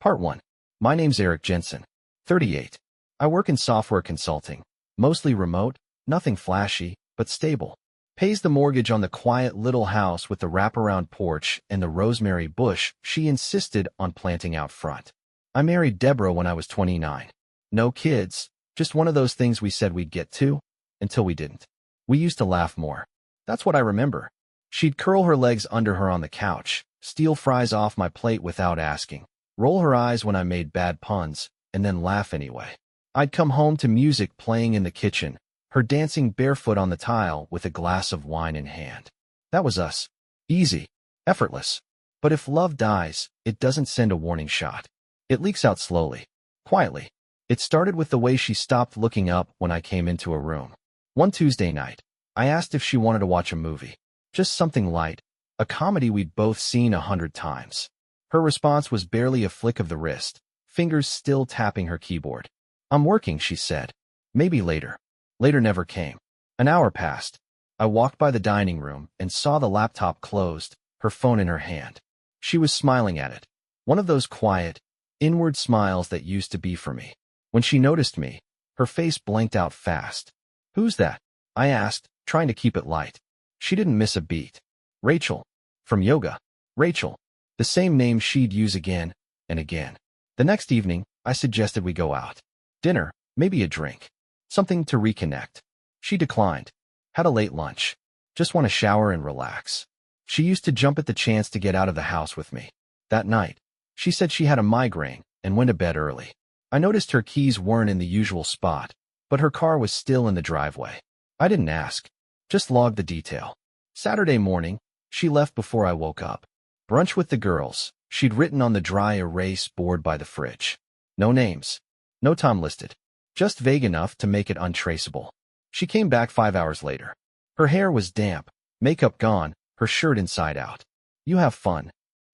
Part 1. My name's Eric Jensen, 38. I work in software consulting, mostly remote, nothing flashy, but stable. Pays the mortgage on the quiet little house with the wraparound porch and the rosemary bush she insisted on planting out front. I married Deborah when I was 29. No kids, just one of those things we said we'd get to, until we didn't. We used to laugh more. That's what I remember. She'd curl her legs under her on the couch, steal fries off my plate without asking, roll her eyes when I made bad puns, and then laugh anyway. I'd come home to music playing in the kitchen, her dancing barefoot on the tile with a glass of wine in hand. That was us. Easy. Effortless. But if love dies, it doesn't send a warning shot. It leaks out slowly. Quietly. It started with the way she stopped looking up when I came into a room. One Tuesday night, I asked if she wanted to watch a movie. Just something light. A comedy we'd both seen 100 times. Her response was barely a flick of the wrist, fingers still tapping her keyboard. "I'm working," she said. "Maybe later." Later never came. An hour passed. I walked by the dining room and saw the laptop closed, her phone in her hand. She was smiling at it. One of those quiet, inward smiles that used to be for me. When she noticed me, her face blanked out fast. "Who's that?" I asked, trying to keep it light. She didn't miss a beat. "Rachel. From yoga." Rachel. The same name she'd use again and again. The next evening, I suggested we go out. Dinner, maybe a drink. Something to reconnect. She declined. Had a late lunch. Just want to shower and relax. She used to jump at the chance to get out of the house with me. That night, she said she had a migraine and went to bed early. I noticed her keys weren't in the usual spot, but her car was still in the driveway. I didn't ask. Just logged the detail. Saturday morning, she left before I woke up. Brunch with the girls, she'd written on the dry erase board by the fridge. No names. No time listed. Just vague enough to make it untraceable. She came back 5 hours later. Her hair was damp, makeup gone, her shirt inside out. "You have fun?"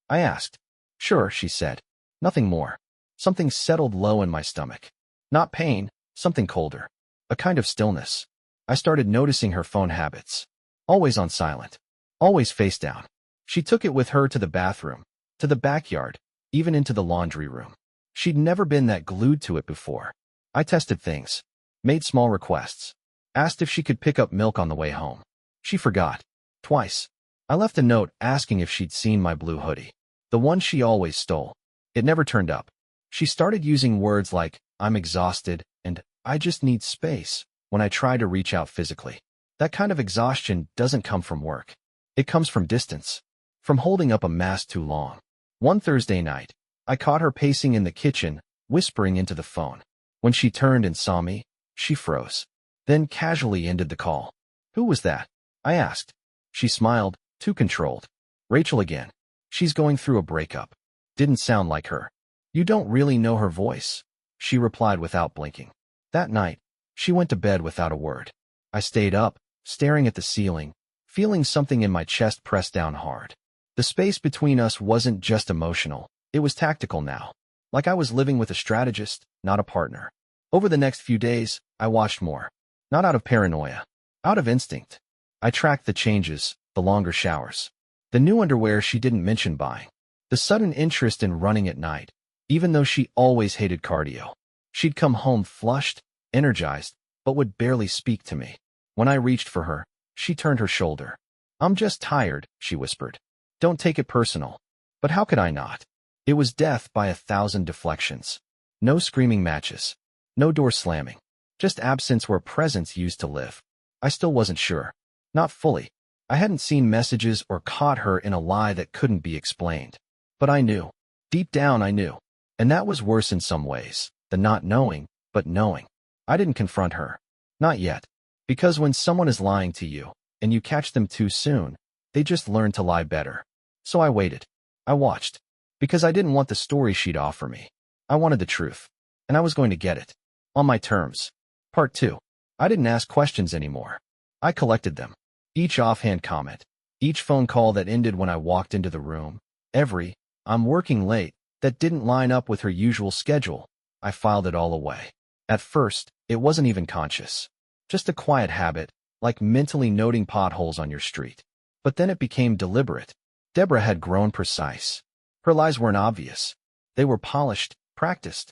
I asked. "Sure," she said. Nothing more. Something settled low in my stomach. Not pain, something colder. A kind of stillness. I started noticing her phone habits. Always on silent. Always face down. She took it with her to the bathroom, to the backyard, even into the laundry room. She'd never been that glued to it before. I tested things. Made small requests. Asked if she could pick up milk on the way home. She forgot. Twice. I left a note asking if she'd seen my blue hoodie. The one she always stole. It never turned up. She started using words like, "I'm exhausted," and "I just need space," when I tried to reach out physically. That kind of exhaustion doesn't come from work. It comes from distance. From holding up a mask too long. One Thursday night, I caught her pacing in the kitchen, whispering into the phone. When she turned and saw me, she froze. Then casually ended the call. "Who was that?" I asked. She smiled, too controlled. "Rachel again. She's going through a breakup." Didn't sound like her. "You don't really know her voice," she replied without blinking. That night, she went to bed without a word. I stayed up, staring at the ceiling, feeling something in my chest press down hard. The space between us wasn't just emotional, it was tactical now. Like I was living with a strategist, not a partner. Over the next few days, I watched more. Not out of paranoia. Out of instinct. I tracked the changes, the longer showers. The new underwear she didn't mention buying. The sudden interest in running at night, even though she always hated cardio. She'd come home flushed, energized, but would barely speak to me. When I reached for her, she turned her shoulder. "I'm just tired," she whispered. "Don't take it personal." But how could I not? It was death by 1,000 deflections. No screaming matches. No door slamming. Just absence where presence used to live. I still wasn't sure. Not fully. I hadn't seen messages or caught her in a lie that couldn't be explained. But I knew. Deep down I knew. And that was worse in some ways than not knowing, but knowing. I didn't confront her. Not yet. Because when someone is lying to you, and you catch them too soon, they just learn to lie better. So I waited. I watched. Because I didn't want the story she'd offer me. I wanted the truth. And I was going to get it. On my terms. Part 2. I didn't ask questions anymore. I collected them. Each offhand comment. Each phone call that ended when I walked into the room. Every, "I'm working late," that didn't line up with her usual schedule. I filed it all away. At first, it wasn't even conscious. Just a quiet habit, like mentally noting potholes on your street. But then it became deliberate. Deborah had grown precise. Her lies weren't obvious. They were polished, practiced,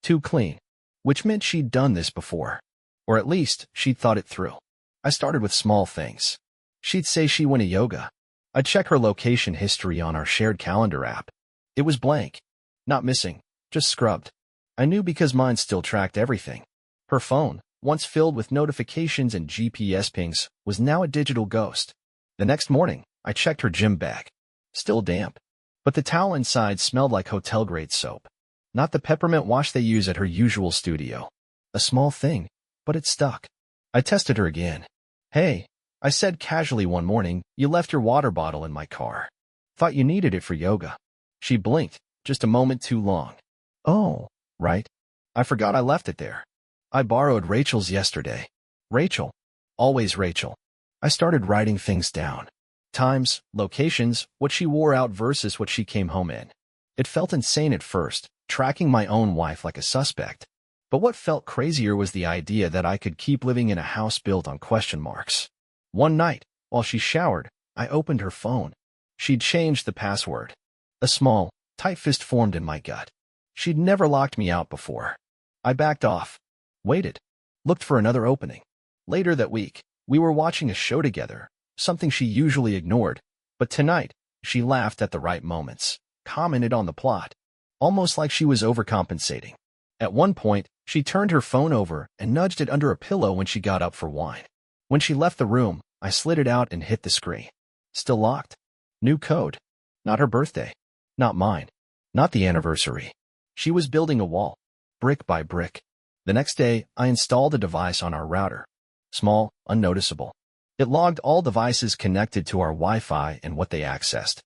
too clean, which meant she'd done this before. Or at least, she'd thought it through. I started with small things. She'd say she went to yoga. I'd check her location history on our shared calendar app. It was blank. Not missing, just scrubbed. I knew because mine still tracked everything. Her phone, once filled with notifications and GPS pings, was now a digital ghost. The next morning, I checked her gym bag. Still damp. But the towel inside smelled like hotel-grade soap. Not the peppermint wash they use at her usual studio. A small thing, but it stuck. I tested her again. "Hey," I said casually one morning, "you left your water bottle in my car. Thought you needed it for yoga." She blinked, just a moment too long. "Oh, right. I forgot I left it there. I borrowed Rachel's yesterday." Rachel. Always Rachel. I started writing things down. Times, locations, what she wore out versus what she came home in. It felt insane at first, tracking my own wife like a suspect. But what felt crazier was the idea that I could keep living in a house built on question marks. One night, while she showered, I opened her phone. She'd changed the password. A small, tight fist formed in my gut. She'd never locked me out before. I backed off. Waited. Looked for another opening. Later that week, we were watching a show together, something she usually ignored. But tonight, she laughed at the right moments, commented on the plot, almost like she was overcompensating. At one point, she turned her phone over and nudged it under a pillow when she got up for wine. When she left the room, I slid it out and hit the screen. Still locked. New code. Not her birthday. Not mine. Not the anniversary. She was building a wall, brick by brick. The next day, I installed a device on our router. Small, unnoticeable. It logged all devices connected to our Wi-Fi and what they accessed.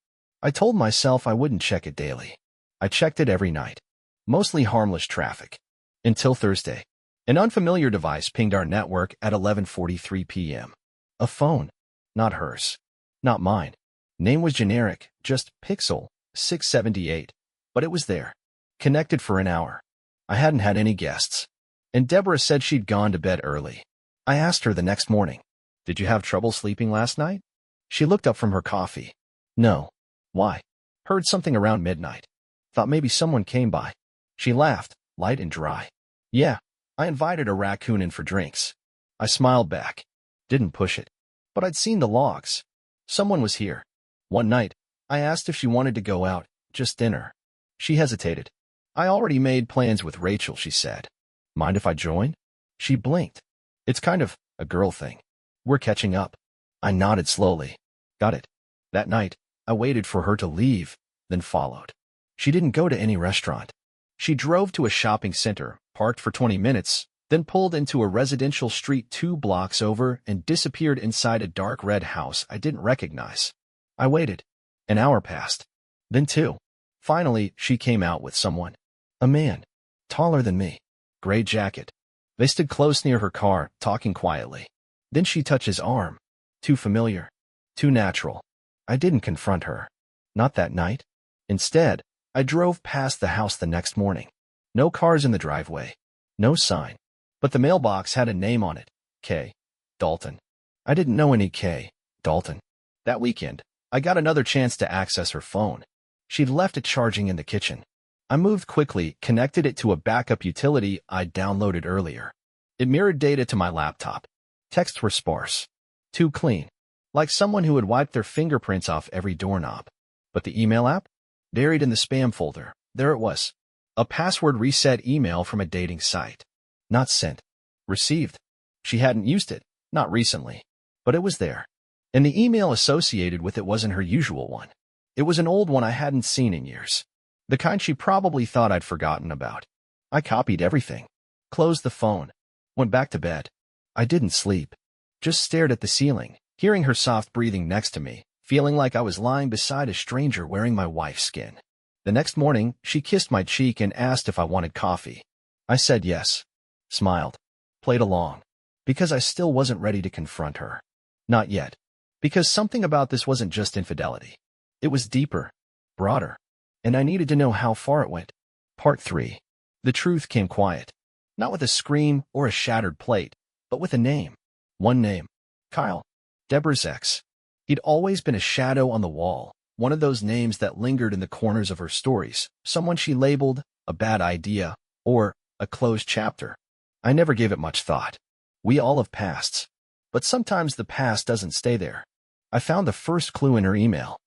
I told myself I wouldn't check it daily. I checked it every night. Mostly harmless traffic. Until Thursday. An unfamiliar device pinged our network at 11:43 p.m. A phone. Not hers. Not mine. Name was generic, just Pixel 678. But it was there. Connected for an hour. I hadn't had any guests. And Deborah said she'd gone to bed early. I asked her the next morning, "Did you have trouble sleeping last night?" She looked up from her coffee. "No." "Why?" "Heard something around midnight. Thought maybe someone came by." She laughed, light and dry. "Yeah, I invited a raccoon in for drinks." I smiled back. Didn't push it. But I'd seen the logs. Someone was here. One night, I asked if she wanted to go out, just dinner. She hesitated. "I already made plans with Rachel," she said. "Mind if I join?" She blinked. "It's kind of a girl thing. We're catching up." I nodded slowly. "Got it." That night, I waited for her to leave, then followed. She didn't go to any restaurant. She drove to a shopping center, parked for 20 minutes, then pulled into a residential street 2 blocks over and disappeared inside a dark red house I didn't recognize. I waited. An hour passed. Then 2. Finally, she came out with someone. A man. Taller than me. Gray jacket. They stood close near her car, talking quietly. Then she touched his arm. Too familiar. Too natural. I didn't confront her. Not that night. Instead, I drove past the house the next morning. No cars in the driveway. No sign. But the mailbox had a name on it. K. Dalton. I didn't know any K. Dalton. That weekend, I got another chance to access her phone. She'd left it charging in the kitchen. I moved quickly, connected it to a backup utility I'd downloaded earlier. It mirrored data to my laptop. Texts were sparse. Too clean. Like someone who had wiped their fingerprints off every doorknob. But the email app? Buried in the spam folder. There it was. A password reset email from a dating site. Not sent. Received. She hadn't used it. Not recently. But it was there. And the email associated with it wasn't her usual one. It was an old one I hadn't seen in years. The kind she probably thought I'd forgotten about. I copied everything. Closed the phone. Went back to bed. I didn't sleep. Just stared at the ceiling, hearing her soft breathing next to me, feeling like I was lying beside a stranger wearing my wife's skin. The next morning, she kissed my cheek and asked if I wanted coffee. I said yes. Smiled. Played along. Because I still wasn't ready to confront her. Not yet. Because something about this wasn't just infidelity. It was deeper. Broader. And I needed to know how far it went. Part 3. The truth came quiet. Not with a scream or a shattered plate, but with a name. One name. Kyle. Deborah's ex. He'd always been a shadow on the wall, One of those names that lingered in the corners of her stories, someone she labeled a bad idea or a closed chapter. I never gave it much thought. We all have pasts. But sometimes the past doesn't stay there. I found the first clue in her email.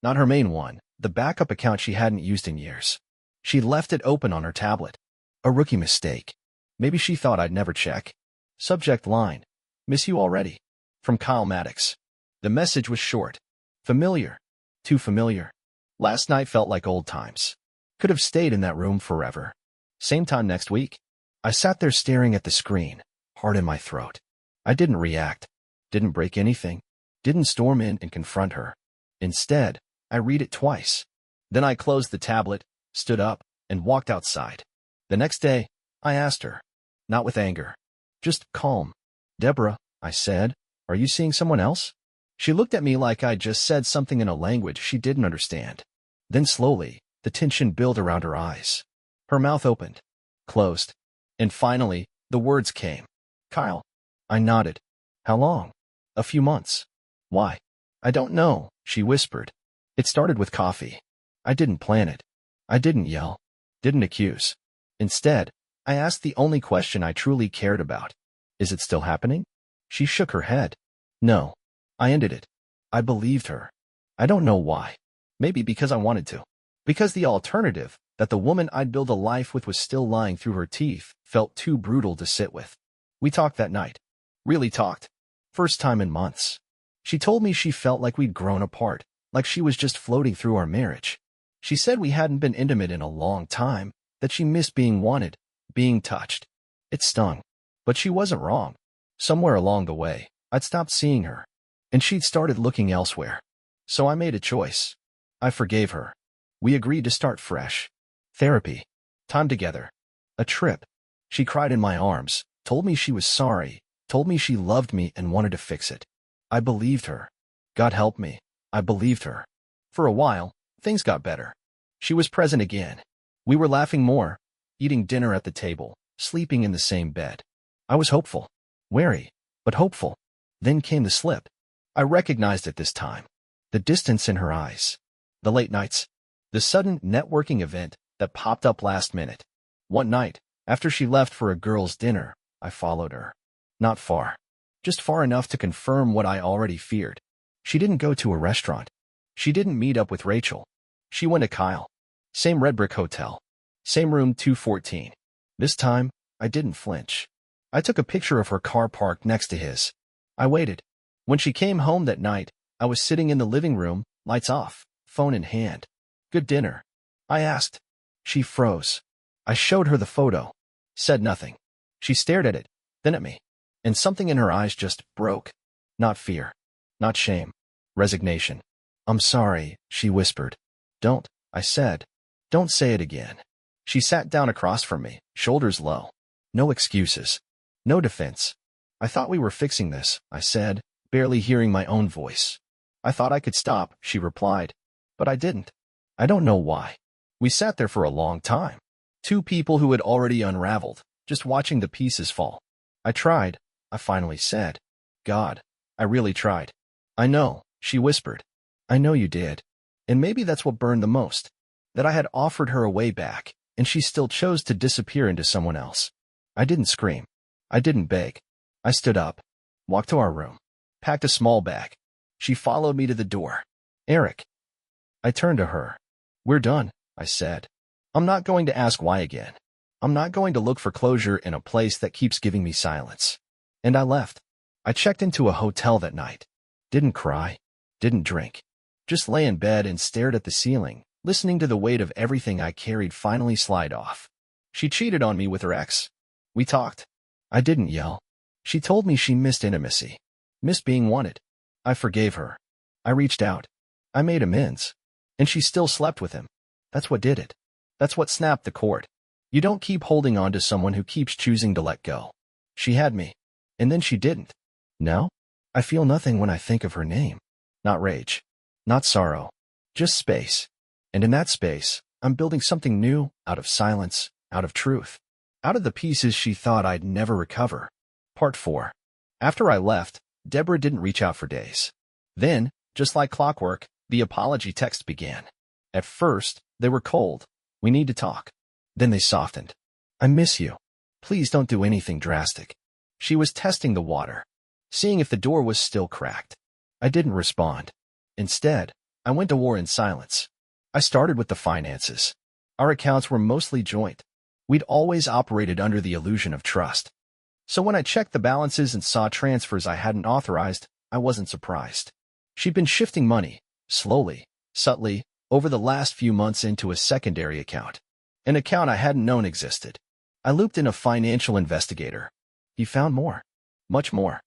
Not her main one, the backup account she hadn't used in years. She left it open on her tablet. A rookie mistake. Maybe she thought I'd never check. Subject line: Miss you already. From Kyle Maddox. The message was short. Familiar. Too familiar. Last night felt like old times. Could have stayed in that room forever. Same time next week. I sat there staring at the screen, heart in my throat. I didn't react. Didn't break anything. Didn't storm in and confront her. Instead, I read it twice. Then I closed the tablet, stood up, and walked outside. The next day, I asked her. Not with anger. Just calm. Deborah, I said, are you seeing someone else? She looked at me like I'd just said something in a language she didn't understand. Then slowly, the tension built around her eyes. Her mouth opened, closed, and finally, the words came. Kyle. I nodded. How long? A few months. Why? I don't know, she whispered. It started with coffee. I didn't plan it. I didn't yell. Didn't accuse. Instead, I asked the only question I truly cared about. Is it still happening? She shook her head. No. I ended it. I believed her. I don't know why. Maybe because I wanted to. Because the alternative, that the woman I'd build a life with was still lying through her teeth, felt too brutal to sit with. We talked that night. Really talked. First time in months. She told me she felt like we'd grown apart, like she was just floating through our marriage. She said we hadn't been intimate in a long time, that she missed being wanted, being touched. It stung. But she wasn't wrong. Somewhere along the way, I'd stopped seeing her, and she'd started looking elsewhere. So I made a choice. I forgave her. We agreed to start fresh. Therapy. Time together. A trip. She cried in my arms, told me she was sorry, told me she loved me and wanted to fix it. I believed her. God help me. I believed her. For a while, things got better. She was present again. We were laughing more, eating dinner at the table, sleeping in the same bed. I was hopeful. Wary, but hopeful. Then came the slip. I recognized it this time. The distance in her eyes. The late nights. The sudden networking event that popped up last minute. One night, after she left for a girls' dinner, I followed her. Not far. Just far enough to confirm what I already feared. She didn't go to a restaurant. She didn't meet up with Rachel. She went to Kyle. Same red brick hotel. Same room 214. This time, I didn't flinch. I took a picture of her car parked next to his. I waited. When she came home that night, I was sitting in the living room, lights off, phone in hand. Good dinner? I asked. She froze. I showed her the photo. Said nothing. She stared at it, then at me. And something in her eyes just broke. Not fear. Not shame. Resignation. I'm sorry, she whispered. Don't, I said. Don't say it again. She sat down across from me, shoulders low. No excuses. No defense. I thought we were fixing this, I said, barely hearing my own voice. I thought I could stop, she replied. But I didn't. I don't know why. We sat there for a long time. Two people who had already unraveled, just watching the pieces fall. I tried, I finally said. God, I really tried. I know, she whispered. I know you did. And maybe that's what burned the most. That I had offered her a way back, and she still chose to disappear into someone else. I didn't scream. I didn't beg. I stood up, walked to our room, packed a small bag. She followed me to the door. Eric. I turned to her. We're done, I said. I'm not going to ask why again. I'm not going to look for closure in a place that keeps giving me silence. And I left. I checked into a hotel that night. Didn't cry. Didn't drink. Just lay in bed and stared at the ceiling, listening to the weight of everything I carried finally slide off. She cheated on me with her ex. We talked. I didn't yell. She told me she missed intimacy. Missed being wanted. I forgave her. I reached out. I made amends. And she still slept with him. That's what did it. That's what snapped the cord. You don't keep holding on to someone who keeps choosing to let go. She had me. And then she didn't. Now, I feel nothing when I think of her name. Not rage. Not sorrow. Just space. And in that space, I'm building something new, out of silence, out of truth. Out of the pieces she thought I'd never recover. Part 4. After I left, Deborah didn't reach out for days. Then, just like clockwork, The apology text began. At first, they were cold. We need to talk. Then they softened. I miss you. Please don't do anything drastic. She was testing the water, seeing if the door was still cracked. I didn't respond. Instead, I went to war in silence. I started with the finances. Our accounts were mostly joint. We'd always operated under the illusion of trust. So when I checked the balances and saw transfers I hadn't authorized, I wasn't surprised. She'd been shifting money, slowly, subtly, over the last few months into a secondary account. An account I hadn't known existed. I looped in a financial investigator. He found more. Much more.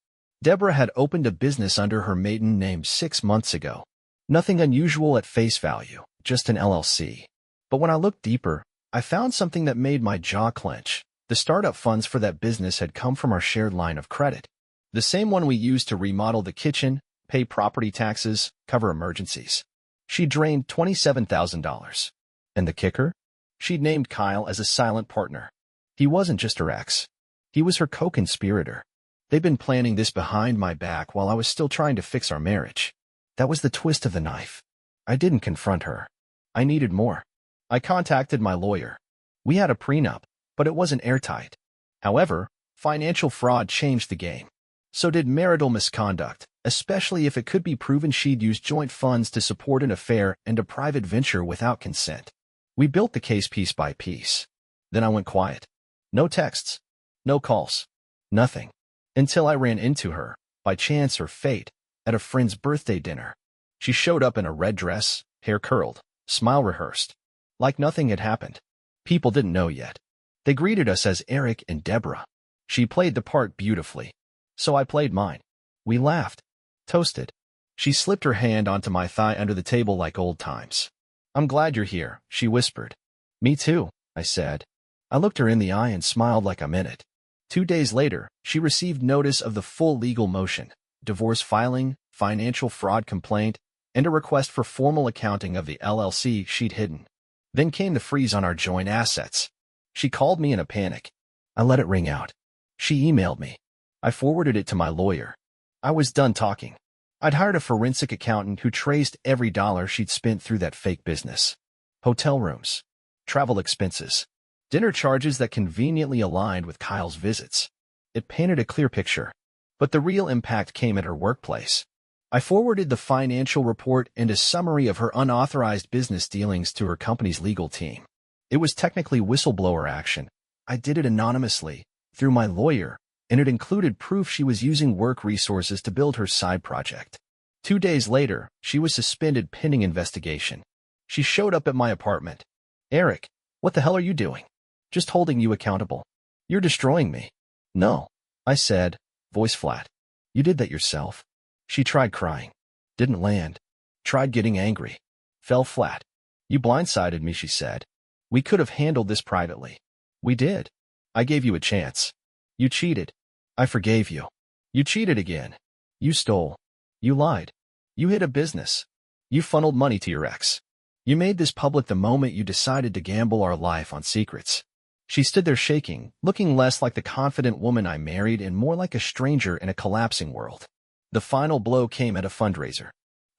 Deborah had opened a business under her maiden name 6 months ago. Nothing unusual at face value, just an LLC. But when I looked deeper, I found something that made my jaw clench. The startup funds for that business had come from our shared line of credit. The same one we used to remodel the kitchen, pay property taxes, cover emergencies. She drained $27,000. And the kicker? She'd named Kyle as a silent partner. He wasn't just her ex. He was her co-conspirator. They'd been planning this behind my back while I was still trying to fix our marriage. That was the twist of the knife. I didn't confront her. I needed more. I contacted my lawyer. We had a prenup, but it wasn't airtight. However, financial fraud changed the game. So did marital misconduct, especially if it could be proven she'd used joint funds to support an affair and a private venture without consent. We built the case piece by piece. Then I went quiet. No texts. No calls. Nothing. Until I ran into her, by chance or fate, at a friend's birthday dinner. She showed up in a red dress, hair curled, smile rehearsed. Like nothing had happened. People didn't know yet. They greeted us as Eric and Deborah. She played the part beautifully. So I played mine. We laughed. Toasted. She slipped her hand onto my thigh under the table like old times. I'm glad you're here, she whispered. Me too, I said. I looked her in the eye and smiled like I meant it. 2 days later, she received notice of the full legal motion, divorce filing, financial fraud complaint, and a request for formal accounting of the LLC she'd hidden. Then came the freeze on our joint assets. She called me in a panic. I let it ring out. She emailed me. I forwarded it to my lawyer. I was done talking. I'd hired a forensic accountant who traced every dollar she'd spent through that fake business. Hotel rooms, travel expenses, dinner charges that conveniently aligned with Kyle's visits. It painted a clear picture. But the real impact came at her workplace. I forwarded the financial report and a summary of her unauthorized business dealings to her company's legal team. It was technically whistleblower action. I did it anonymously, through my lawyer, and it included proof she was using work resources to build her side project. 2 days later, she was suspended pending investigation. She showed up at my apartment. Eric, what the hell are you doing? Just holding you accountable. You're destroying me. No, I said, voice flat. You did that yourself. She tried crying. Didn't land. Tried getting angry. Fell flat. You blindsided me, she said. We could have handled this privately. We did. I gave you a chance. You cheated. I forgave you. You cheated again. You stole. You lied. You hid a business. You funneled money to your ex. You made this public the moment you decided to gamble our life on secrets. She stood there shaking, looking less like the confident woman I married and more like a stranger in a collapsing world. The final blow came at a fundraiser.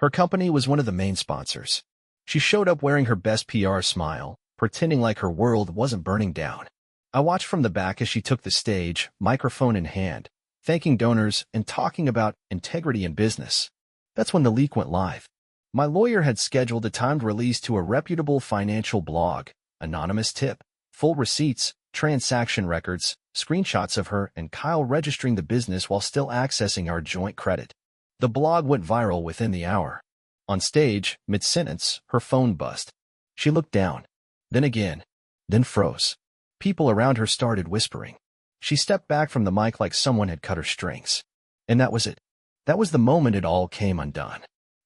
Her company was one of the main sponsors. She showed up wearing her best PR smile, pretending like her world wasn't burning down. I watched from the back as she took the stage, microphone in hand, thanking donors and talking about integrity in business. That's when the leak went live. My lawyer had scheduled a timed release to a reputable financial blog, anonymous tip, full receipts, transaction records, screenshots of her and Kyle registering the business while still accessing our joint credit. The blog went viral within the hour. On stage, mid-sentence, her phone buzzed. She looked down. Then again. Then froze. People around her started whispering. She stepped back from the mic like someone had cut her strings. And that was it. That was the moment it all came undone.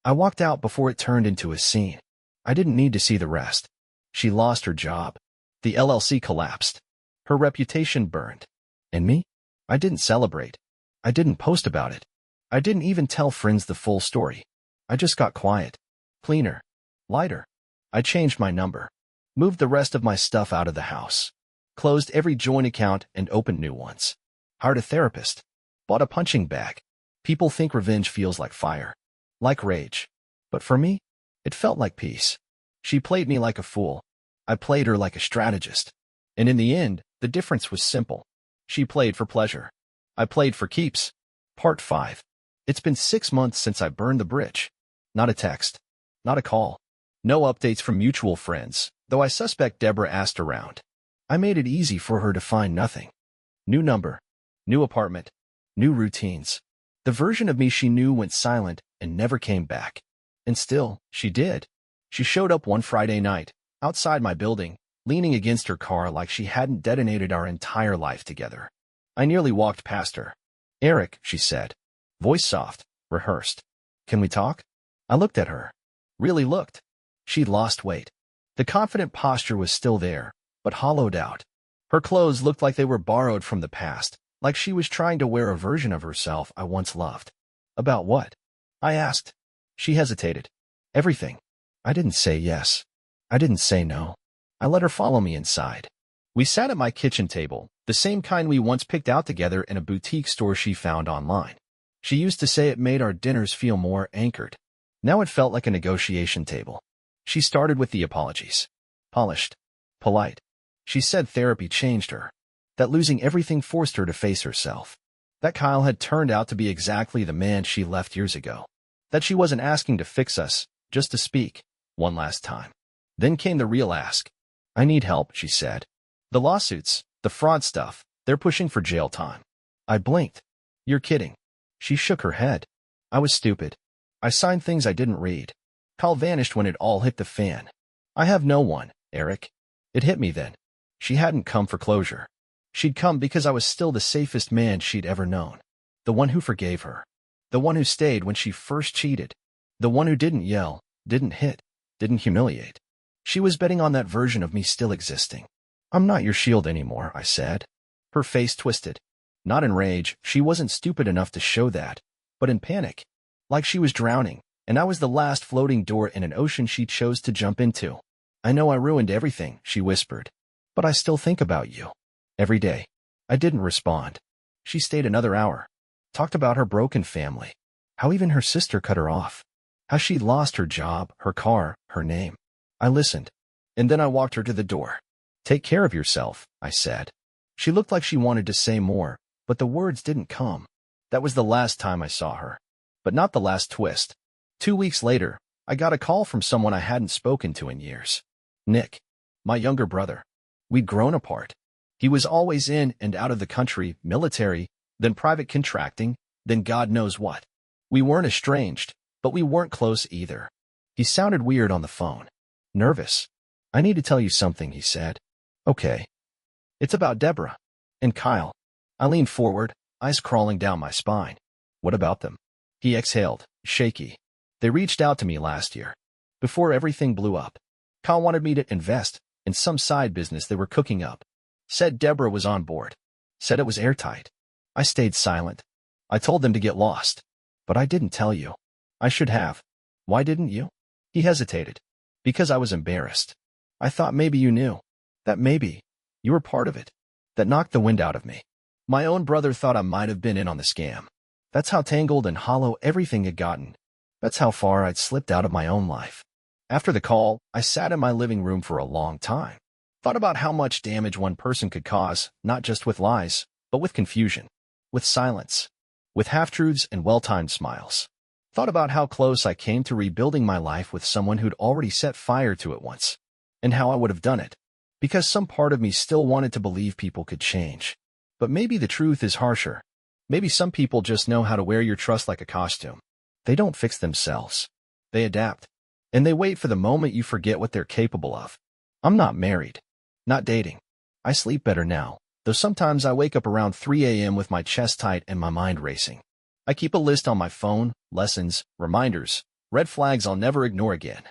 I walked out before it turned into a scene. I didn't need to see the rest. She lost her job. The LLC collapsed. Her reputation burned. And me? I didn't celebrate. I didn't post about it. I didn't even tell friends the full story. I just got quiet. Cleaner. Lighter. I changed my number. Moved the rest of my stuff out of the house. Closed every joint account and opened new ones. Hired a therapist. Bought a punching bag. People think revenge feels like fire. Like rage. But for me, It felt like peace. She played me like a fool. I played her like a strategist. And in the end, the difference was simple. She played for pleasure. I played for keeps. Part 5. It's been 6 months since I burned the bridge. Not a text. Not a call. No updates from mutual friends, though I suspect Deborah asked around. I made it easy for her to find nothing. New number. New apartment. New routines. The version of me she knew went silent and never came back. And still, she did. She showed up one Friday night, outside my building, leaning against her car like she hadn't detonated our entire life together. I nearly walked past her. "Eric," she said. Voice soft, rehearsed. "Can we talk?" I looked at her. Really looked. She'd lost weight. The confident posture was still there, but hollowed out. Her clothes looked like they were borrowed from the past, like she was trying to wear a version of herself I once loved. "About what?" I asked. She hesitated. "Everything." I didn't say yes. I didn't say no. I let her follow me inside. We sat at my kitchen table, the same kind we once picked out together in a boutique store she found online. She used to say it made our dinners feel more anchored. Now it felt like a negotiation table. She started with the apologies. Polished. Polite. She said therapy changed her. That losing everything forced her to face herself. That Kyle had turned out to be exactly the man she left years ago. That she wasn't asking to fix us, just to speak, one last time. Then came the real ask. "I need help," she said. "The lawsuits, the fraud stuff, they're pushing for jail time." I blinked. "You're kidding." She shook her head. I was stupid. I signed things I didn't read. Kyle vanished when it all hit the fan. I have no one, Eric. It hit me then. She hadn't come for closure. She'd come because I was still the safest man she'd ever known. The one who forgave her. The one who stayed when she first cheated. The one who didn't yell, didn't hit, didn't humiliate. She was betting on that version of me still existing. "I'm not your shield anymore," I said. Her face twisted. Not in rage, she wasn't stupid enough to show that, but in panic. Like she was drowning, and I was the last floating door in an ocean she chose to jump into. "I know I ruined everything," she whispered. "But I still think about you. Every day." I didn't respond. She stayed another hour. Talked about her broken family. How even her sister cut her off. How she'd lost her job, her car, her name. I listened. And then I walked her to the door. "Take care of yourself," I said. She looked like she wanted to say more, but the words didn't come. That was the last time I saw her. But not the last twist. 2 weeks later, I got a call from someone I hadn't spoken to in years. Nick. My younger brother. We'd grown apart. He was always in and out of the country, military, then private contracting, then God knows what. We weren't estranged, but we weren't close either. He sounded weird on the phone. Nervous. "I need to tell you something," he said. "Okay." "It's about Deborah." "And Kyle." I leaned forward, eyes crawling down my spine. "What about them?" He exhaled, shaky. "They reached out to me last year. Before everything blew up. Kyle wanted me to invest in some side business they were cooking up. Said Deborah was on board. Said it was airtight." I stayed silent. "I told them to get lost. But I didn't tell you." "I should have." "Why didn't you?" He hesitated. "Because I was embarrassed. I thought maybe you knew. That maybe you were part of it. That knocked the wind out of me. My own brother thought I might have been in on the scam. That's how tangled and hollow everything had gotten. That's how far I'd slipped out of my own life." After the call, I sat in my living room for a long time. Thought about how much damage one person could cause, not just with lies, but with confusion, with silence, with half-truths and well-timed smiles. Thought about how close I came to rebuilding my life with someone who'd already set fire to it once, and how I would have done it, because some part of me still wanted to believe people could change. But maybe the truth is harsher. Maybe some people just know how to wear your trust like a costume. They don't fix themselves. They adapt. And they wait for the moment you forget what they're capable of. I'm not married. Not dating. I sleep better now, though sometimes I wake up around 3 a.m. with my chest tight and my mind racing. I keep a list on my phone, lessons, reminders, red flags I'll never ignore again.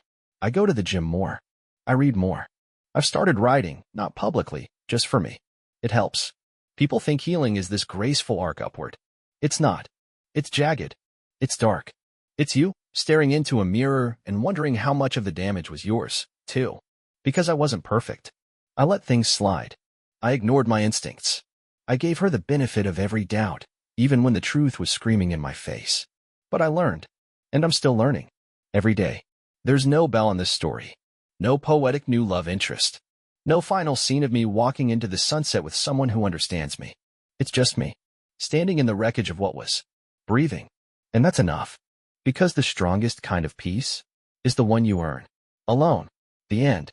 I go to the gym more. I read more. I've started writing, not publicly, just for me. It helps. People think healing is this graceful arc upward. It's not. It's jagged. It's dark. It's you, staring into a mirror and wondering how much of the damage was yours, too. Because I wasn't perfect. I let things slide. I ignored my instincts. I gave her the benefit of every doubt, even when the truth was screaming in my face. But I learned. And I'm still learning. Every day. There's no Belle in this story. No poetic new love interest. No final scene of me walking into the sunset with someone who understands me. It's just me, standing in the wreckage of what was, breathing. And that's enough. Because the strongest kind of peace is the one you earn. Alone. The end.